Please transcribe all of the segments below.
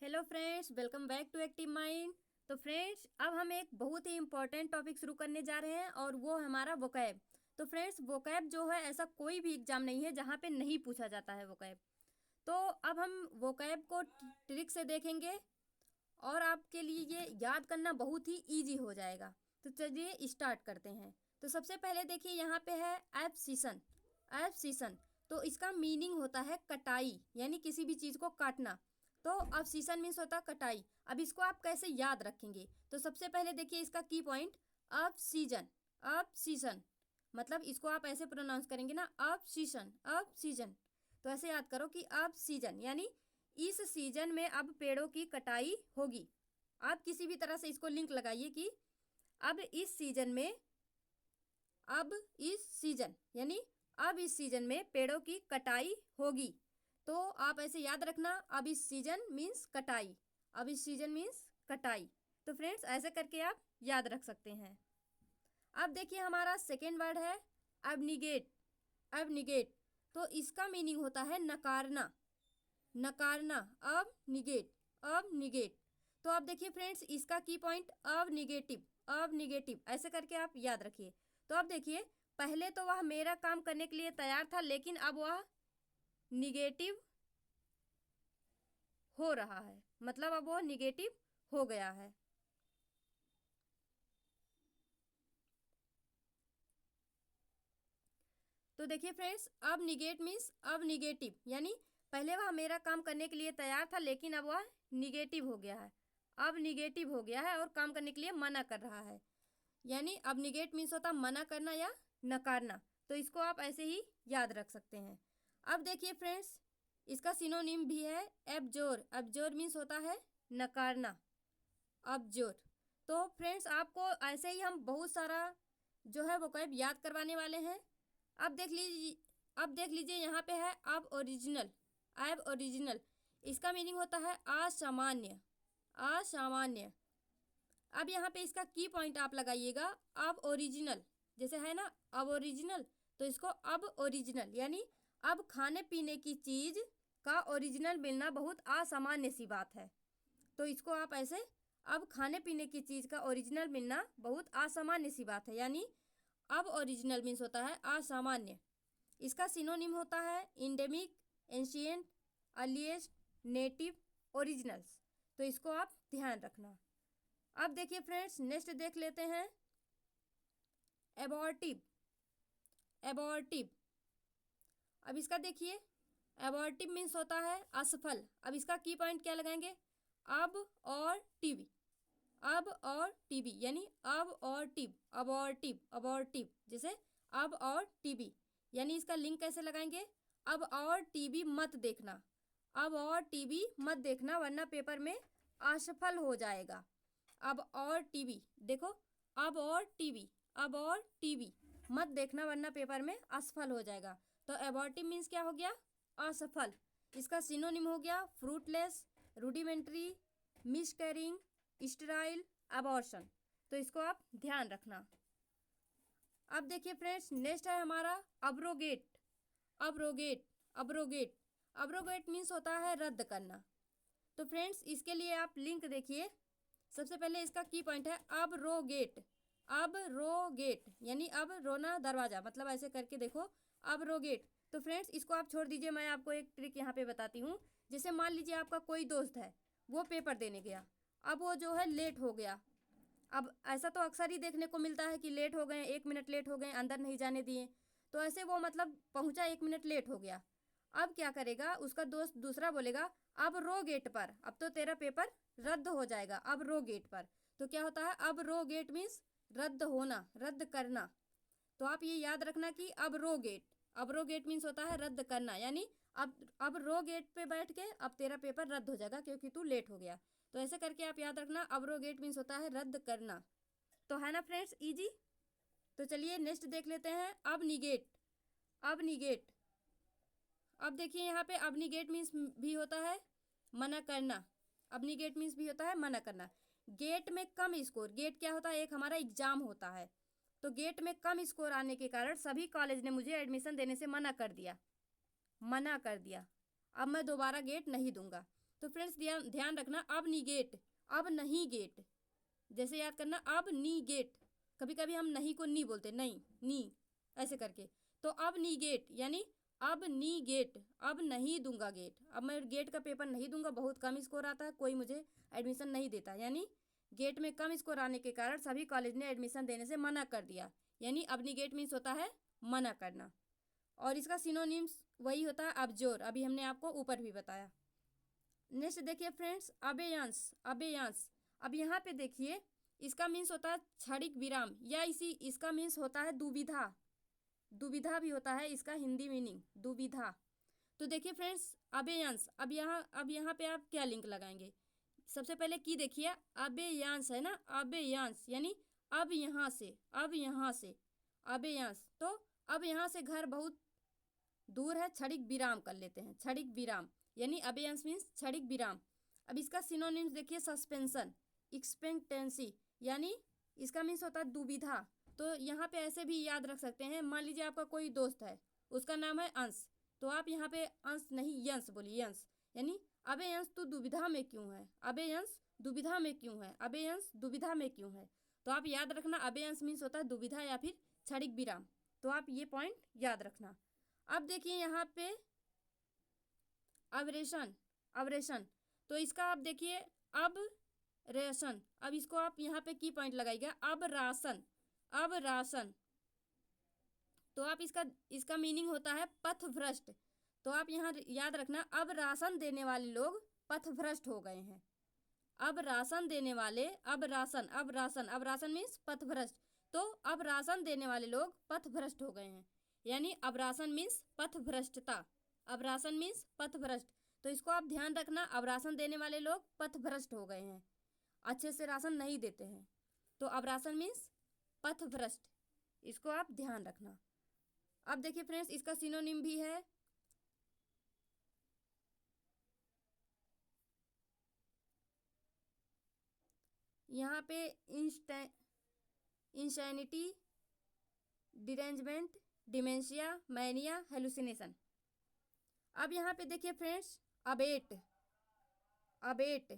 Hello friends, welcome back to active mind. तो friends, अब हम एक बहुत ही इंपॉर्टेंट टॉपिक शुरू करने जा रहे हैं और वो हमारा वोकैब। तो फ्रेंड्स, वोकैब जो है ऐसा कोई भी एग्जाम नहीं है जहाँ पे नहीं पूछा जाता है वोकैब। तो अब हम वोकैब को ट्रिक से देखेंगे और आपके लिए ये याद करना बहुत ही ईजी हो जाएगा। तो चलिए स्टार्ट करते हैं। तो सबसे पहले देखिए, यहाँ पे है एब सीसन। एब सीसन तो इसका मीनिंग होता है कटाई, यानी किसी भी चीज़ को काटना। तो अब सीजन मीन्स होता है कटाई। अब इसको आप कैसे याद रखेंगे? तो सबसे पहले देखिए इसका की पॉइंट, अब सीजन। अब सीजन मतलब इसको आप ऐसे प्रोनाउंस करेंगे ना, अब सीजन, अब सीजन। तो ऐसे याद करो कि अब सीजन यानी इस सीजन में अब पेड़ों की कटाई होगी। आप किसी भी तरह से इसको लिंक लगाइए कि अब इस सीजन में, अब इस सीजन यानी अब इस सीजन में पेड़ों की कटाई होगी। तो आप ऐसे याद रखना, अब इस सीजन मीन्स कटाई, अब इस सीजन मीन्स कटाई। तो फ्रेंड्स, ऐसे करके आप याद रख सकते हैं। अब देखिए हमारा सेकेंड वर्ड है अबनिगेट। अबनिगेट तो इसका मीनिंग होता है नकारना। नकारना, अब निगेट, अब निगेट। तो आप देखिए फ्रेंड्स, इसका की पॉइंट अब निगेटिव, अब निगेटिव, ऐसे करके आप याद रखिए। तो अब देखिए, पहले तो वह मेरा काम करने के लिए तैयार था, लेकिन अब वह निगेटिव हो रहा है, मतलब अब वो निगेटिव हो गया है। तो देखिए फ्रेंड्स, अब निगेट मीन्स अब निगेटिव, यानी पहले वह मेरा काम करने के लिए तैयार था, लेकिन अब वह निगेटिव हो गया है। अब निगेटिव हो गया है और काम करने के लिए मना कर रहा है। यानी अब निगेट मीन्स होता मना करना या नकारना। तो इसको आप ऐसे ही याद रख सकते हैं। अब देखिए फ्रेंड्स, इसका सिनोनिम भी है एब्जोर। एब्जोर मीन्स होता है नकारना, अबजोर। तो फ्रेंड्स, आपको ऐसे ही हम बहुत सारा जो है वोकैब याद करवाने वाले हैं। अब देख लीजिए यहाँ पे है अब ओरिजिनल। अब ओरिजिनल इसका मीनिंग होता है असामान्य, असामान्य। अब यहाँ पे इसका की पॉइंट आप लगाइएगा, अब ओरिजिनल जैसे है ना, अब ओरिजिनल। तो इसको अब ओरिजिनल यानी अब खाने पीने की चीज़ का ओरिजिनल मिलना बहुत असामान्य सी बात है। तो इसको आप ऐसे, अब खाने पीने की चीज़ का ओरिजिनल मिलना बहुत असामान्य सी बात है, यानी अब ओरिजिनल मीन्स होता है असामान्य। इसका सिनोनिम होता है endemic, ancient, earliest, native, originals. तो इसको आप ध्यान रखना। अब देखिए फ्रेंड्स, नेक्स्ट देख लेते हैं एबॉर्टिव। एबॉर्टिव अब इसका देखिए, एबॉर्टिव मीन्स होता है असफल। अब इसका की पॉइंट क्या लगाएंगे, अब और टीवी, अब और टीवी यानी अब और टिव, अबॉर्टिव, अबॉर्टिव जैसे अब और टीवी। यानी इसका लिंक कैसे लगाएंगे, अब और टीवी मत देखना, अब और टीवी मत देखना वरना पेपर में असफल हो जाएगा। अब और टीवी देखो, अब और टीवी, अब और टीवी मत देखना वरना पेपर में असफल हो जाएगा। तो एबॉर्टिव मीन्स क्या हो गया, असफल। इसका सिनोनिम हो गया फ्रूटलेस, रूडिमेंट्री, मिसकैरिंग, स्टेराइल, अबॉर्शन। तो इसको आप ध्यान रखना। अब देखिए फ्रेंड्स, नेक्स्ट है हमारा abrogate. Abrogate, abrogate, abrogate means होता है रद्द करना। तो फ्रेंड्स, इसके लिए आप लिंक देखिए। सबसे पहले इसका की पॉइंट है अब रो गेट। अब रो गेट यानी अब रोना दरवाज़ा, मतलब ऐसे करके देखो, अब रो गेट। तो फ्रेंड्स, इसको आप छोड़ दीजिए, मैं आपको एक ट्रिक यहाँ पे बताती हूँ। जैसे मान लीजिए आपका कोई दोस्त है, वो पेपर देने गया, अब वो जो है लेट हो गया। अब ऐसा तो अक्सर ही देखने को मिलता है कि लेट हो गए, 1 मिनट लेट हो गए, अंदर नहीं जाने दिए। तो ऐसे वो मतलब पहुंचा, 1 मिनट लेट हो गया। अब क्या करेगा उसका दोस्त, दूसरा बोलेगा अब रो गेट पर, अब तो तेरा पेपर रद्द हो जाएगा, अब रो गेट पर। तो क्या होता है, अब रो गेट मीन्स रद्द होना, रद्द करना। तो आप ये याद रखना कि अब रो गेट, अब रो गेट मीन्स होता है रद्द करना, यानी अब रो गेट पे बैठ के अब तेरा पेपर रद्द हो जाएगा क्योंकि तू लेट हो गया। तो ऐसे करके आप याद रखना, अब रो गेट मीन्स होता है रद्द करना। तो है ना फ्रेंड्स, इजी। तो चलिए नेक्स्ट देख लेते हैं अब निगेट। अब निगेट, अब देखिए यहाँ पे अब निगेट मीन्स भी होता है मना करना। अब निगेट मीन्स भी होता है मना करना। गेट में कम स्कोर, गेट क्या होता है, एक हमारा एग्जाम होता है। तो गेट में कम स्कोर आने के कारण सभी कॉलेज ने मुझे एडमिशन देने से मना कर दिया, मना कर दिया। अब मैं दोबारा गेट नहीं दूंगा। तो फ्रेंड्स ध्यान रखना, अब निगेट, अब नहीं गेट, जैसे याद करना, अब नी गेट, कभी कभी हम नहीं को नी बोलते, नहीं नी ऐसे करके, तो अब नी गेट यानी अब नी गेट, अब नहीं दूंगा गेट, अब मैं गेट का पेपर नहीं दूंगा, बहुत कम स्कोर आता है, कोई मुझे एडमिशन नहीं देता, यानी गेट में कम स्कोर आने के कारण सभी कॉलेज ने एडमिशन देने से मना कर दिया, यानी अब नी गेट मीन्स होता है मना करना। और इसका सिनोनिम्स वही होता है अबजोर, अभी हमने आपको ऊपर भी बताया। नेक्स्ट देखिए फ्रेंड्स, अबेयांस, अबेयांस, अब यहाँ पे देखिए इसका मीन्स होता है क्षणिक विराम, या इसका मीन्स होता है दुविधा, दुविधा भी होता है इसका हिंदी मीनिंग, दुविधा। तो देखिए फ्रेंड्स अबेयांस, अब यहाँ पे आप क्या लिंक लगाएंगे, सबसे पहले की देखिए अबेयांस है ना, अबेयांस यानी अब यहाँ से, अब यहाँ से अबेयांस, तो अब यहाँ से घर बहुत दूर है, क्षणिक विराम कर लेते हैं, क्षणिक विराम यानी अबेयांस मीन्स क्षणिक विराम। अब इसका सिनोनिम्स देखिए सस्पेंशन, एक्सपेक्टेंसी, यानी इसका मीन्स होता है दुविधा। तो यहाँ पे ऐसे भी याद रख सकते हैं, मान लीजिए आपका कोई दोस्त है, उसका नाम है अंश, तो आप यहाँ पे अंश नहीं यंश बोलिए, यंश यानी अबे अंश तू दुविधा में क्यों है, अबे अंश दुविधा में क्यों है, अबे अंश दुविधा में क्यों है। तो आप याद रखना अबे अंश मीन्स होता है दुविधा या फिर क्षणिक विराम, तो आप ये पॉइंट याद रखना। अब देखिए यहाँ पे अवरेशन, अवरेशन, तो इसका आप देखिए अब रेशन, अब इसको आप यहाँ पे की पॉइंट लगाइएगा, अब राशन, अब राशन, तो आप इसका मीनिंग होता है पथभ्रष्ट, तो आप यहाँ याद रखना अब राशन देने वाले लोग पथभ्रष्ट हो गए हैं, अब राशन देने वाले, अब राशन, अब राशन, अब राशन मीन्स पथभ्रष्ट, तो अब राशन देने वाले लोग पथभ्रष्ट हो गए हैं, यानी अब राशन मीन्स पथभ्रष्टता, अब राशन मीन्स पथभ्रष्ट, तो इसको आप ध्यान रखना, अब राशन देने वाले लोग पथभ्रष्ट हो गए हैं, अच्छे से राशन नहीं देते हैं, तो अब राशन मीन्स पथभ्रष्ट, इसको आप ध्यान रखना। अब देखिए फ्रेंड्स इसका सिनोनिम भी है यहाँ पे insanity, derangement, dementia, mania, hallucination. अब यहाँ पे देखिए फ्रेंड्स अबेट, अबेट,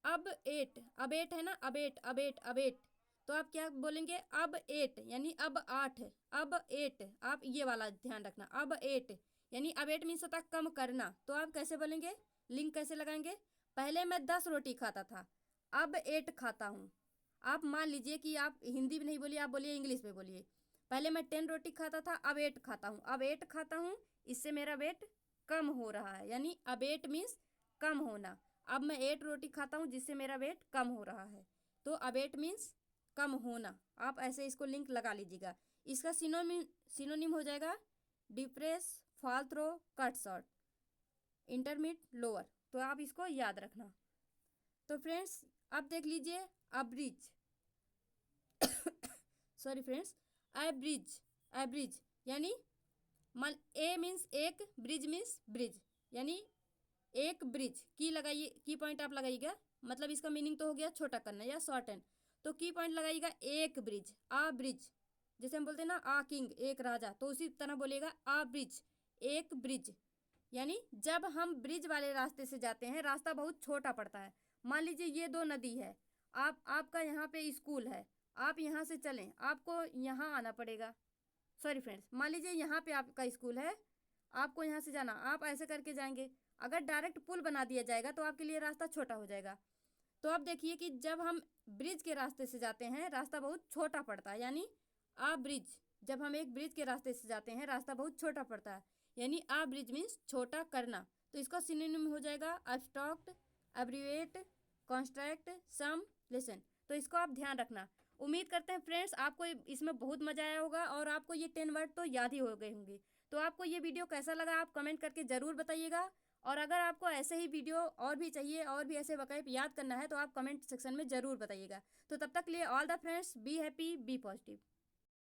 अब एट, अबेट है ना, अबेट, अबेट, अबेट, तो आप क्या बोलेंगे अब एट यानी अब 8, अब एट, आप ये वाला ध्यान रखना, अब एट यानी अब एट मीन्स होता है कम करना, तो आप कैसे बोलेंगे, लिंक कैसे लगाएंगे, पहले मैं 10 रोटी खाता था, अब 8 खाता हूँ। आप मान लीजिए कि आप हिंदी में नहीं बोलिए, आप बोलिए इंग्लिश में बोलिए, पहले मैं 10 रोटी खाता था, अब 8 खाता हूँ, अब 8 खाता हूँ, इससे मेरा वेट कम हो रहा है, यानी अब 8 मीन्स कम होना, अब मैं 8 रोटी खाता हूँ जिससे मेरा वेट कम हो रहा है, तो अब 8 मीन्स कम होना, आप ऐसे इसको लिंक लगा लीजिएगा। इसका सिनोनिम हो जाएगा depress, fall throw, cut short, intermit, lower, तो आप इसको याद रखना। तो फ्रेंड्स अब देख लीजिए अब्रिज सॉरी फ्रेंड्स, एब्रिज, एब्रिज यानी मान ए मीन्स एक, ब्रिज मीन्स ब्रिज, यानी एक ब्रिज, की लगाइए, की पॉइंट आप लगाइएगा, मतलब इसका मीनिंग तो हो गया छोटा करना या शॉर्टन, तो की पॉइंट लगाइएगा एक ब्रिज, आ ब्रिज, जैसे हम बोलते हैं ना आ किंग एक राजा, तो उसी तरह बोलिएगा आ ब्रिज, एक ब्रिज, यानी जब हम ब्रिज वाले रास्ते से जाते हैं रास्ता बहुत छोटा पड़ता है, मान लीजिए ये 2 नदी है, आपका यहाँ पे स्कूल है, आप यहाँ से चलें, आपको यहाँ आना पड़ेगा, सॉरी फ्रेंड्स, मान लीजिए यहाँ पे आपका स्कूल है, आपको यहाँ से जाना, आप ऐसे करके जाएंगे, अगर डायरेक्ट पुल बना दिया जाएगा तो आपके लिए रास्ता छोटा हो जाएगा, तो अब देखिए कि जब हम ब्रिज के रास्ते से जाते हैं रास्ता बहुत छोटा पड़ता है, यानी आ ब्रिज, जब हम एक ब्रिज के रास्ते से जाते हैं रास्ता बहुत छोटा पड़ता है, यानी आ ब्रिज मीन्स छोटा करना, तो इसका सिनोनिम हो जाएगा अब्स्ट्रक्ट, अब्रिविएट, कॉन्स्ट्रैक्ट, सम, लेसन, तो इसको आप ध्यान रखना। उम्मीद करते हैं फ्रेंड्स आपको इसमें बहुत मजा आया होगा और आपको ये 10 वर्ड तो याद ही हो गए होंगे। तो आपको ये वीडियो कैसा लगा आप कमेंट करके ज़रूर बताइएगा, और अगर आपको ऐसे ही वीडियो और भी चाहिए और भी ऐसे वक़ैब याद करना है तो आप कमेंट सेक्शन में ज़रूर बताइएगा। तो तब तक लिए all the friends, be happy, be positive.